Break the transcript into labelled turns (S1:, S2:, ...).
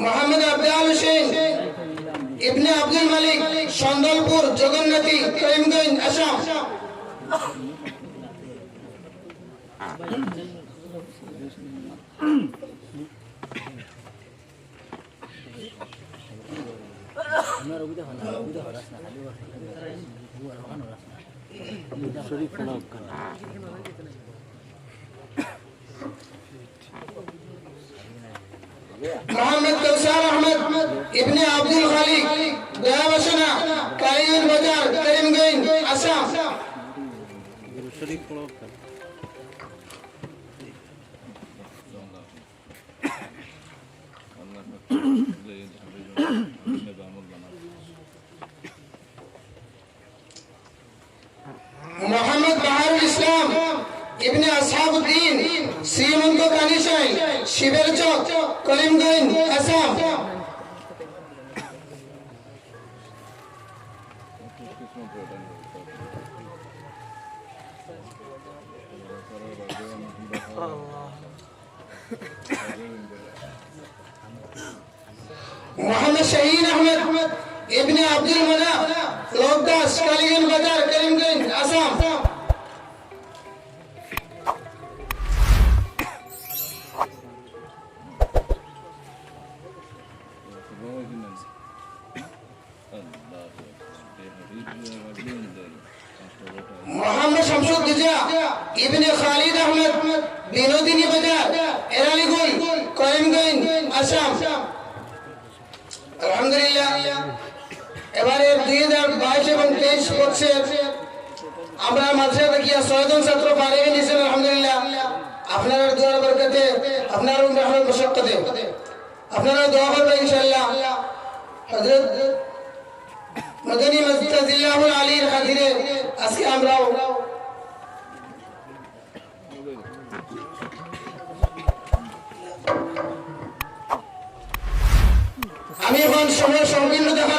S1: মোহাম্মদ আবদাল হোসেন ইবনে আব্দুল মালিক সন্দলপুর জগন্নাথী করিমগঞ্জ আসাম। মোহাম্মদ কৌসার আহমদ ইবনে আব্দুল খালিক দয়াবাসনা কালীগঞ্জ বাজার করিমগঞ্জ আসাম। মোহাম্মদ বাহারুল ইসলাম ইবনে আসহাবুদ্দিন শ্রীমন্ত কানিশাই শিবের চক করিমগঞ্জ আসাম। মোহাম্মদ শাহিন আহমদ ইবনে আব্দুল মানা লোকদাস কালীগঞ্জ বাজার করিমগঞ্জ আসাম। মোহাম্মদ শামসুদ্দোজা ইবনে খালিদ আহমদ বিনোদিনী বাজার এরালিগুল করিমগঞ্জ আসাম। আলহামদুলিল্লাহ, এবারে 2022 এবং 23 বর্ষের আমরা মাদ্রাসা থেকে 6 জন ছাত্র পারে নিয়েছেন। আলহামদুলিল্লাহ, আপনারা দোয়ার বরকতে, আপনারা মেহনত মশক্কতে আপনারা দোয়া করবেন ইনশাআল্লাহ। হযরত মদনী মুস্তাজিল্লাহুল আলীর খাতিরে আজকে আমরাও আমি এখন সময় সংকীর্ণ দেখা